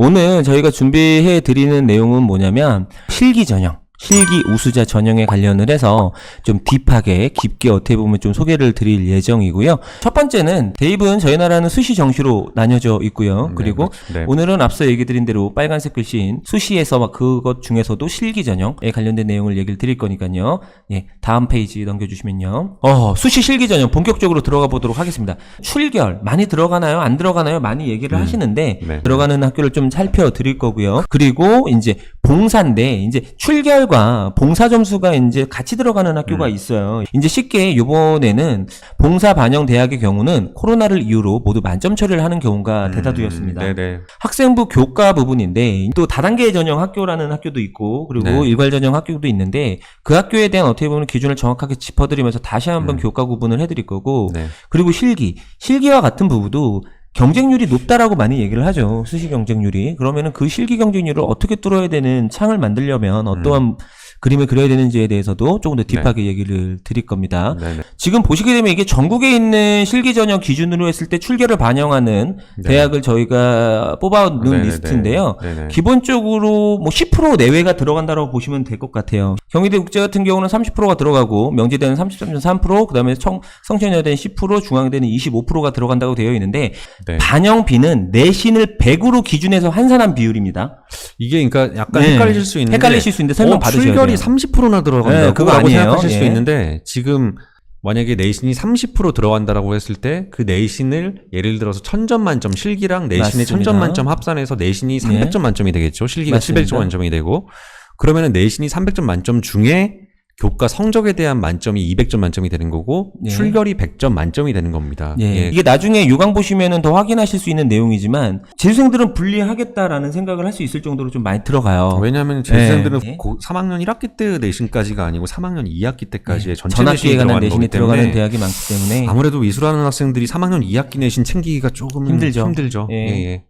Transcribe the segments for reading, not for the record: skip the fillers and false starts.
오늘 저희가 준비해 드리는 내용은 뭐냐면 실기 전형, 실기 우수자 전형에 관련을 해서 좀 딥하게 깊게 어떻게 보면 좀 소개를 드릴 예정이고요. 첫 번째는 대입은 저희 나라는 수시 정시로 나뉘어져 있고요. 그리고 네. 오늘은 앞서 얘기 드린 대로 빨간색 글씨인 수시에서 막 그것 중에서도 실기 전형에 관련된 내용을 얘기를 드릴 거니까요. 예, 다음 페이지 넘겨주시면요. 수시 실기 전형 본격적으로 들어가 보도록 하겠습니다. 출결 많이 들어가나요? 안 들어가나요? 많이 얘기를 하시는데 네. 들어가는 학교를 좀 살펴드릴 거고요. 그리고 이제 봉사인데 이제 출결과 봉사 점수가 이제 같이 들어가는 학교가 있어요. 이제 쉽게 이번에는 봉사 반영 대학의 경우는 코로나를 이유로 모두 만점 처리를 하는 경우가 대다수였습니다. 네네. 학생부 교과 부분인데 또 다단계 전형 학교라는 학교도 있고 그리고 네. 일괄 전형 학교도 있는데 그 학교에 대한 어떻게 보면 기준을 정확하게 짚어드리면서 다시 한번 교과 구분을 해드릴 거고 네. 그리고 실기와 같은 부분도 경쟁률이 높다라고 많이 얘기를 하죠. 수시 경쟁률이. 그러면은 그 실기 경쟁률을 어떻게 뚫어야 되는 창을 만들려면 어떠한 그림을 그려야 되는지에 대해서도 조금 더 딥하게 얘기를 드릴 겁니다. 네네. 지금 보시게 되면 이게 전국에 있는 실기 전형 기준으로 했을 때 출결을 반영하는 대학을 저희가 뽑아놓은 네네네. 리스트인데요. 네네. 기본적으로 뭐 10% 내외가 들어간다고 보시면 될 것 같아요. 경희대 국제 같은 경우는 30%가 들어가고 명지대는 33.3%, 그다음에 성신여대는 10%, 중앙대는 25%가 들어간다고 되어 있는데 네. 반영비는 내신을 100으로 기준해서 환산한 비율입니다. 이게 그러니까 약간 네. 헷갈리실 수 있는데 헷갈리실 수 있는데 설명 받으셔야 돼요. 출결이 30%나 들어간다고 네, 그거 라고 아니에요. 생각하실 수 예. 있는데 지금 만약에 내신이 30% 들어간다라고 했을 때 그 내신을 예를 들어서 1000점 만점 실기랑 내신의 맞습니다. 1000점 만점 합산해서 내신이 300점 만점이 되겠죠. 실기가 맞습니다. 700점 만점이 되고 그러면은 내신이 300점 만점 중에 교과 성적에 대한 만점이 200점 만점이 되는 거고 예. 출결이 100점 만점이 되는 겁니다. 예. 예. 이게 나중에 요강 보시면은 더 확인하실 수 있는 내용이지만 재수생들은 분리하겠다라는 생각을 할 수 있을 정도로 좀 많이 들어가요. 왜냐하면 재수생들은 예. 3학년 1학기 때 내신까지가 아니고 3학년 2학기 때까지의 전체 전학기에 내신이 관한 들어가는 내신이 거기 들어가는 때문에 대학이 많기 때문에 아무래도 미술하는 학생들이 3학년 2학기 내신 챙기기가 조금 힘들죠. 예. 예.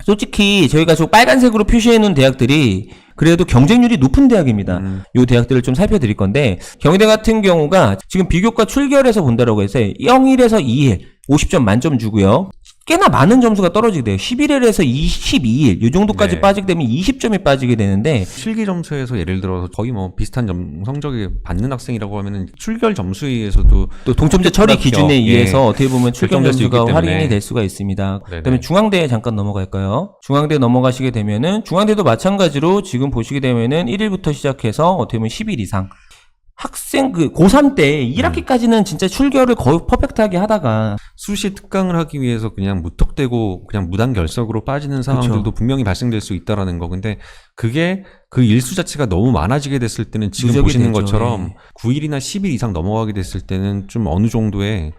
솔직히 저희가 저 빨간색으로 표시해 놓은 대학들이 그래도 경쟁률이 높은 대학입니다. 요 대학들을 좀 살펴드릴 건데 경희대 같은 경우가 지금 비교과 출결에서 본다라고 해서 0일에서 2일 50점 만점 주고요. 꽤나 많은 점수가 떨어지게 돼요. 11일에서 12일 이 정도까지 네. 빠지게 되면 20점이 빠지게 되는데 실기 점수에서 예를 들어서 거의 뭐 비슷한 성적이 받는 학생이라고 하면은 출결 점수에서도 또 동점제 처리 기준에 예. 의해서 어떻게 보면 출결 결정될 수 있기 점수가 때문에. 할인이 될 수가 있습니다. 네네. 그다음에 중앙대에 잠깐 넘어갈까요? 중앙대 넘어가시게 되면은 중앙대도 마찬가지로 지금 보시게 되면은 1일부터 시작해서 어떻게 보면 10일 이상 학생 고3 때 1학기까지는 진짜 출결을 거의 퍼펙트하게 하다가 수시 특강을 하기 위해서 그냥 무턱대고 그냥 무단 결석으로 빠지는 상황들도 그쵸. 분명히 발생될 수 있다라는 거. 근데 그게 그 일수 자체가 너무 많아지게 됐을 때는 지금 누적이 보시는 되죠. 것처럼 예. 9일이나 10일 이상 넘어가게 됐을 때는 좀 어느 정도의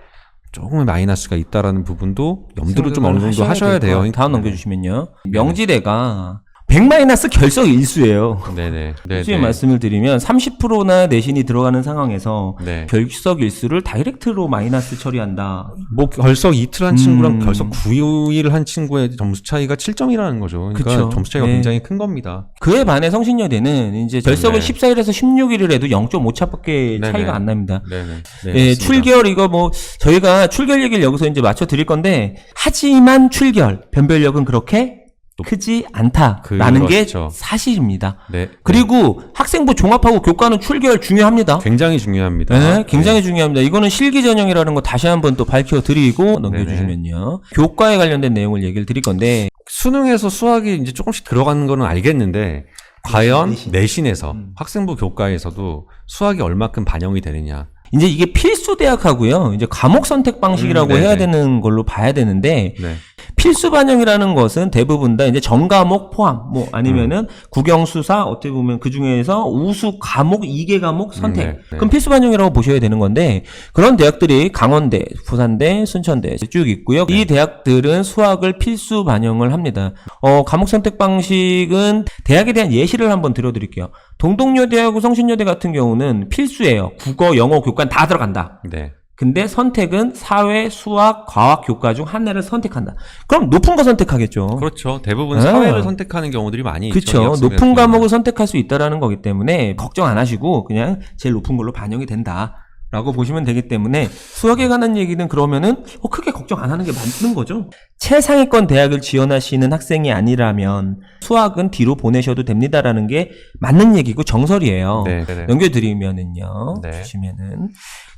조금의 마이너스가 있다라는 부분도 염두를 좀 어느 정도 하셔야 돼요. 다음 넘겨주시면요. 명지대가 100- 결석 일수예요. 네네. 솔직히 말씀을 드리면 30%나 내신이 들어가는 상황에서 네. 결석 일수를 다이렉트로 마이너스 처리한다. 뭐 결석 이틀 한 친구랑 결석 9일 한 친구의 점수 차이가 7점이라는 거죠. 그러니까 그쵸. 점수 차이가 네. 굉장히 큰 겁니다. 그에 반해 성신여대는 이제 결석을 네. 14일에서 16일을 해도 0.5차밖에 네네. 차이가 안 납니다. 네네. 네, 예, 맞습니다. 출결 이거 뭐 저희가 출결 얘기를 여기서 이제 맞춰 드릴 건데 하지만 출결 변별력은 그렇게 크지 않다라는 게 그렇죠. 사실입니다. 네. 그리고 학생부 종합하고 교과는 출결 중요합니다. 굉장히 중요합니다. 네, 굉장히 중요합니다. 이거는 실기 전형이라는 거 다시 한번 또 밝혀드리고 넘겨주시면요. 교과에 관련된 내용을 얘기를 드릴 건데 수능에서 수학이 이제 조금씩 들어가는 거는 알겠는데 과연 내신에서 학생부 교과에서도 수학이 얼마큼 반영이 되느냐. 이제 이게 필수 대학하고요. 이제 과목 선택 방식이라고 네네. 해야 되는 걸로 봐야 되는데 네. 필수 반영이라는 것은 대부분 다 이제 전과목 포함, 뭐 아니면은 국영수사 어떻게 보면 그 중에서 우수 과목 2개 과목 선택. 네. 그럼 필수 반영이라고 보셔야 되는 건데 그런 대학들이 강원대, 부산대, 순천대 쭉 있고요. 이 대학들은 수학을 필수 반영을 합니다. 과목 선택 방식은 대학에 대한 예시를 한번 들어드릴게요. 동덕여대하고 성신여대 같은 경우는 필수예요. 국어, 영어, 교과는 다 들어간다. 네. 근데 선택은 사회, 수학, 과학, 교과 중 하나를 선택한다. 그럼 높은 거 선택하겠죠. 그렇죠. 대부분 아. 사회를 선택하는 경우들이 많이 있죠. 이 그렇죠. 학생들 높은 같은 과목을 경우는. 선택할 수 있다라는 거기 때문에 걱정 안 하시고 그냥 제일 높은 걸로 반영이 된다라고 보시면 되기 때문에 수학에 관한 얘기는 그러면은 크게 걱정 안 하는 게 맞는 거죠. 최상위권 대학을 지원하시는 학생이 아니라면 수학은 뒤로 보내셔도 됩니다라는 게 맞는 얘기고 정설이에요. 네, 네. 넘겨드리면은요. 네. 보시면은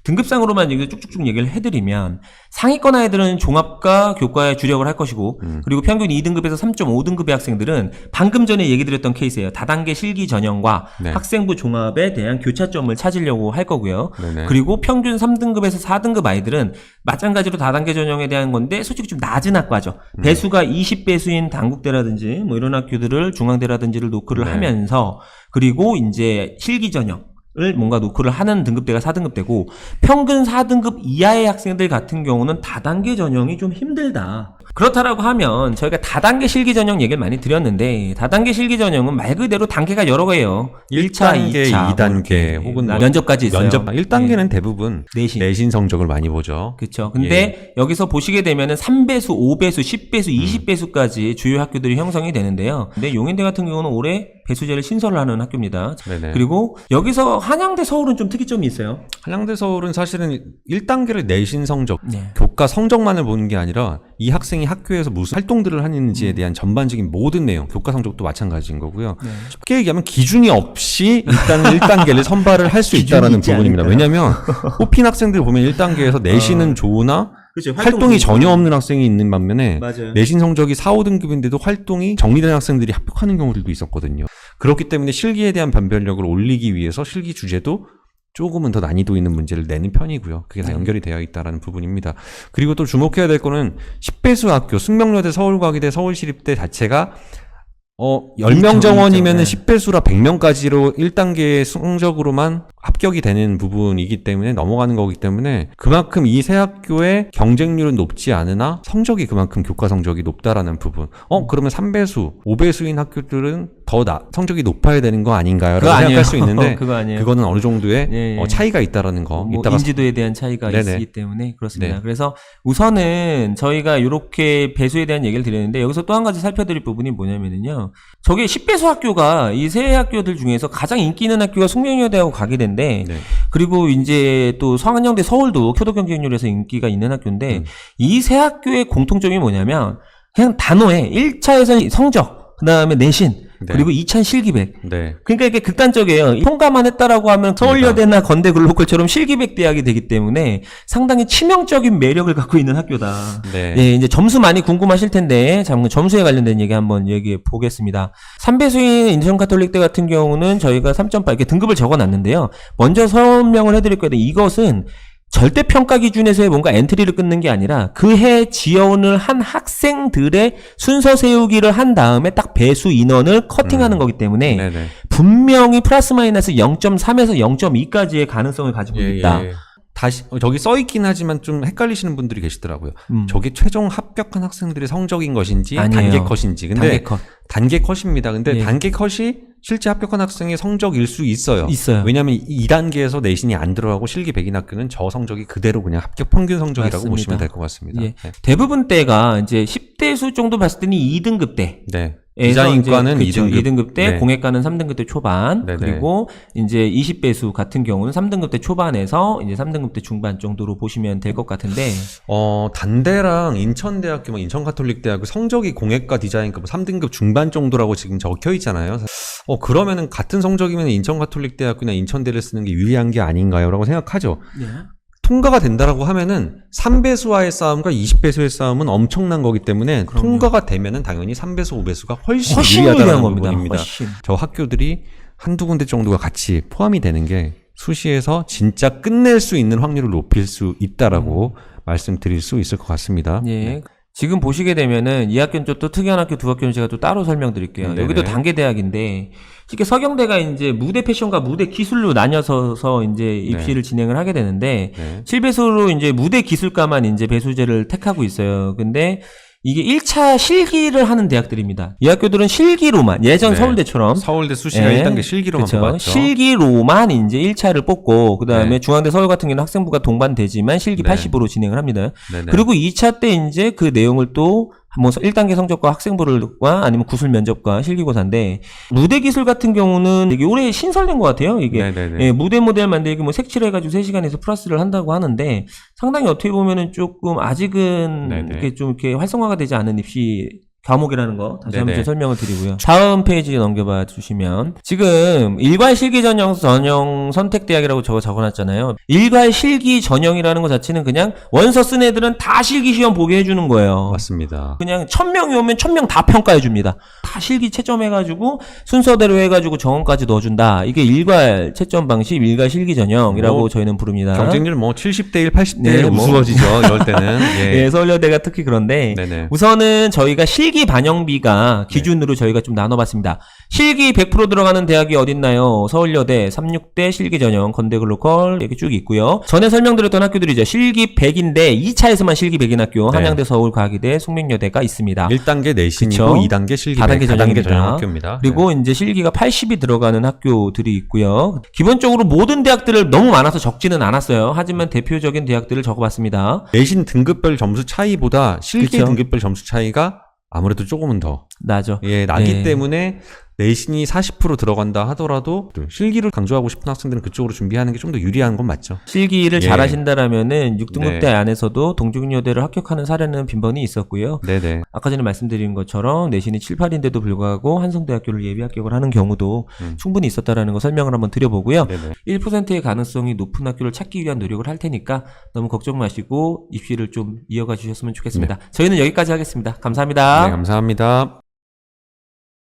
등급상으로만 이거 쭉쭉쭉 얘기를 해드리면 상위권 아이들은 종합과 교과에 주력을 할 것이고 그리고 평균 2등급에서 3.5등급의 학생들은 방금 전에 얘기 드렸던 케이스예요. 다단계 실기 전형과 네. 학생부 종합에 대한 교차점을 찾으려고 할 거고요. 네네. 그리고 평균 3등급에서 4등급 아이들은 마찬가지로 다단계 전형에 대한 건데 솔직히 좀 낮은 학과죠. 배수가 20배수인 단국대라든지 뭐 이런 학교들을 중앙대라든지를 노크를 네. 하면서 그리고 이제 실기 전형 을 뭔가 노크를 하는 등급대가 4등급대고 평균 4등급 이하의 학생들 같은 경우는 다단계 전형이 좀 힘들다. 그렇다라고 하면 저희가 다단계 실기 전형 얘기를 많이 드렸는데 다단계 실기 전형은 말 그대로 단계가 여러 개예요. 1단계, 2차, 2단계 혹은 뭐 면접까지 있어요. 면접 1단계는 대부분 내신. 성적을 많이 보죠. 그렇죠. 근데 여기서 보시게 되면은 3배수, 5배수, 10배수, 20배수까지 주요 학교들이 형성이 되는데요. 근데 용인대 같은 경우는 올해 배수제를 신설을 하는 학교입니다. 네네. 그리고 여기서 한양대 서울은 좀 특이점이 있어요. 한양대 서울은 사실은 1단계를 내신 성적, 네. 교과 성적만을 보는 게 아니라 이 학생이 학교에서 무슨 활동들을 하는지에 대한 전반적인 모든 내용, 교과 성적도 마찬가지인 거고요. 네. 쉽게 얘기하면 기준이 없이 일단 1단계를 선발을 할 수 기준이 있다는 있지 부분입니다. 않을까요? 왜냐하면 뽑힌 학생들 보면 1단계에서 내신은 좋으나 그렇죠. 활동이 전혀 없는 학생이 있는 반면에 맞아요. 내신 성적이 4, 5등급인데도 활동이 정리된 학생들이 합격하는 경우들도 있었거든요. 그렇기 때문에 실기에 대한 변별력을 올리기 위해서 실기 주제도 조금은 더 난이도 있는 문제를 내는 편이고요. 그게 다 연결이 되어 있다는 부분입니다. 그리고 또 주목해야 될 거는 10배수 학교, 숙명여대, 서울과기대, 서울시립대 자체가 10명 정원이면 네. 10배수라 100명까지로 1단계 성적으로만 합격이 되는 부분이기 때문에 넘어가는 거기 때문에 그만큼 이 세 학교의 경쟁률은 높지 않으나 성적이 그만큼 교과 성적이 높다라는 부분. 그러면 3배수, 5배수인 학교들은 더 성적이 높아야 되는 거 아닌가요? 라고 생각할 수 있는데 그거 아니에요. 그거는 어느 정도의 예, 예. 차이가 있다라는 거. 뭐 이따가 인지도에 대한 차이가 네네. 있기 때문에 그렇습니다. 네. 그래서 우선은 저희가 이렇게 배수에 대한 얘기를 드렸는데 여기서 또 한 가지 살펴드릴 부분이 뭐냐면요. 저게 10배수 학교가 이 세 학교들 중에서 가장 인기 있는 학교가 숙명여대하고 과기대인데 네. 그리고 이제 또 성안여대 서울도 표도 경쟁률에서 인기가 있는 학교인데 이 세 학교의 공통점이 뭐냐면 그냥 단호해. 1차에서는 성적, 그 다음에 내신, 네. 그리고 2차는 실기백. 네. 그러니까 이게 극단적이에요. 통과만 했다라고 하면 서울여대나 건대글로컬처럼 실기백 대학이 되기 때문에 상당히 치명적인 매력을 갖고 있는 학교다. 네. 예, 이제 점수 많이 궁금하실 텐데 잠깐 점수에 관련된 얘기 한번 얘기해 보겠습니다. 3배수인 인천가톨릭대 같은 경우는 저희가 3.8 이렇게 등급을 적어놨는데요. 먼저 설명을 해드릴 거예요. 이것은 절대 평가 기준에서의 뭔가 엔트리를 끊는 게 아니라 그 해 지원을 한 학생들의 순서 세우기를 한 다음에 딱 배수 인원을 커팅하는 거기 때문에 네네. 분명히 플러스 마이너스 0.3에서 0.2까지의 가능성을 가지고 있다. 다시 저기 써 있긴 하지만 좀 헷갈리시는 분들이 계시더라고요. 저게 최종 합격한 학생들의 성적인 것인지 아니에요. 단계 컷인지. 근데 단계 컷. 단계 컷입니다. 근데 예. 단계 컷이 실제 합격한 학생의 성적일 수 있어요. 있어요. 왜냐하면 2단계에서 내신이 안 들어가고 실기 100인 학교는 저 성적이 그대로 그냥 합격 평균 성적이라고 맞습니다. 보시면 될 것 같습니다. 예. 네. 대부분 때가 이제 10대수 정도 봤을 때는 2등급 대. 네. 디자인과는 2등급. 2등급 대, 네. 공예과는 3등급 대 초반, 네네. 그리고 이제 20배수 같은 경우는 3등급 대 초반에서 이제 3등급 대 중반 정도로 보시면 될 것 같은데, 단대랑 인천대학교, 인천가톨릭대학교 성적이 공예과 디자인과 3등급 중반 정도라고 지금 적혀 있잖아요. 그러면은 같은 성적이면 인천가톨릭대학교나 인천대를 쓰는 게 유리한 게 아닌가요? 라고 생각하죠. 네. 통과가 된다라고 하면은 3배수와의 싸움과 20배수의 싸움은 엄청난 거기 때문에 그럼요. 통과가 되면은 당연히 3배수, 5배수가 훨씬 훨씬 유리하다는 유리한 겁니다. 부분입니다. 훨씬. 저 학교들이 한두 군데 정도가 같이 포함이 되는 게 수시에서 진짜 끝낼 수 있는 확률을 높일 수 있다라고 말씀드릴 수 있을 것 같습니다. 예. 네. 지금 보시게 되면은 이 학교는 또 특이한 학교 두 학교는 제가 또 따로 설명드릴게요. 네네. 여기도 단계 대학인데 쉽게 서경대가 이제 무대 패션과 무대 기술로 나뉘어서 이제 입시를 진행을 하게 되는데 네. 7배수로 이제 무대 기술과만 이제 배수제를 택하고 있어요. 근데 이게 1차 실기를 하는 대학들입니다. 이 학교들은 실기로만 예전 네. 서울대처럼 서울대 수시가 예. 1단계 실기로만 그쵸. 뽑았죠. 실기로만 이제 1차를 뽑고 그다음에 네. 중앙대 서울 같은 경우는 학생부가 동반되지만 실기 네. 80으로 진행을 합니다. 네네. 그리고 2차 때 이제 그 내용을 또 뭐 1단계 성적과 학생부를과 아니면 구술 면접과 실기고사인데 무대 기술 같은 경우는 이게 올해 신설된 것 같아요. 이게 네네네. 예, 무대 모델 만들기 뭐 색칠해가지고 3시간에서 플러스를 한다고 하는데 상당히 어떻게 보면은 조금 아직은 네네. 이렇게 좀 이렇게 활성화가 되지 않은 입시 과목이라는 거 다시 한번 네네. 설명을 드리고요. 다음 페이지 넘겨봐 주시면 지금 일괄 실기 전형 선택대학이라고 적어놨잖아요. 일괄 실기 전형이라는 것 자체는 그냥 원서 쓴 애들은 다 실기 시험 보게 해주는 거예요. 맞습니다. 그냥 1000명이 오면 1000명 다 평가해줍니다. 다 실기 채점해가지고 순서대로 해가지고 정원까지 넣어준다. 이게 일괄 채점 방식, 일괄 실기 전형이라고 뭐, 저희는 부릅니다. 경쟁률 뭐 70대1, 80대1 네, 뭐. 우스워지죠. 이럴 때는. 예. 예, 서울여대가 특히 그런데 네네. 우선은 저희가 실기 반영비가 기준으로 저희가 좀 나눠봤습니다. 실기 100% 들어가는 대학이 어딨나요? 서울여대, 36대 실기 전형, 건대글로컬 이렇게 쭉 있고요. 전에 설명드렸던 학교들이죠. 실기 100인데 2차에서만 실기 100인 학교, 네. 한양대, 서울과기대, 숙명여대가 있습니다. 1단계 내신이고 그쵸? 2단계 실기 4단계 전형입니다. 전형 학교입니다. 그리고 이제 실기가 80이 들어가는 학교들이 있고요. 기본적으로 모든 대학들을 너무 많아서 적지는 않았어요. 하지만 대표적인 대학들을 적어봤습니다. 내신 등급별 점수 차이보다 실기 그쵸? 등급별 점수 차이가 아무래도 조금은 더 나죠. 나기 네. 때문에 내신이 40% 들어간다 하더라도 실기를 강조하고 싶은 학생들은 그쪽으로 준비하는 게 좀 더 유리한 건 맞죠. 실기를 예. 잘하신다라면은 6등급대 네. 안에서도 동중여대를 합격하는 사례는 빈번히 있었고요. 네네. 아까 전에 말씀드린 것처럼 내신이 7, 8인데도 불구하고 한성대학교를 예비 합격을 하는 경우도 충분히 있었다라는 거 설명을 한번 드려보고요. 네네. 1%의 가능성이 높은 학교를 찾기 위한 노력을 할 테니까 너무 걱정 마시고 입시를 좀 이어가 주셨으면 좋겠습니다. 저희는 여기까지 하겠습니다. 감사합니다. 네, 감사합니다.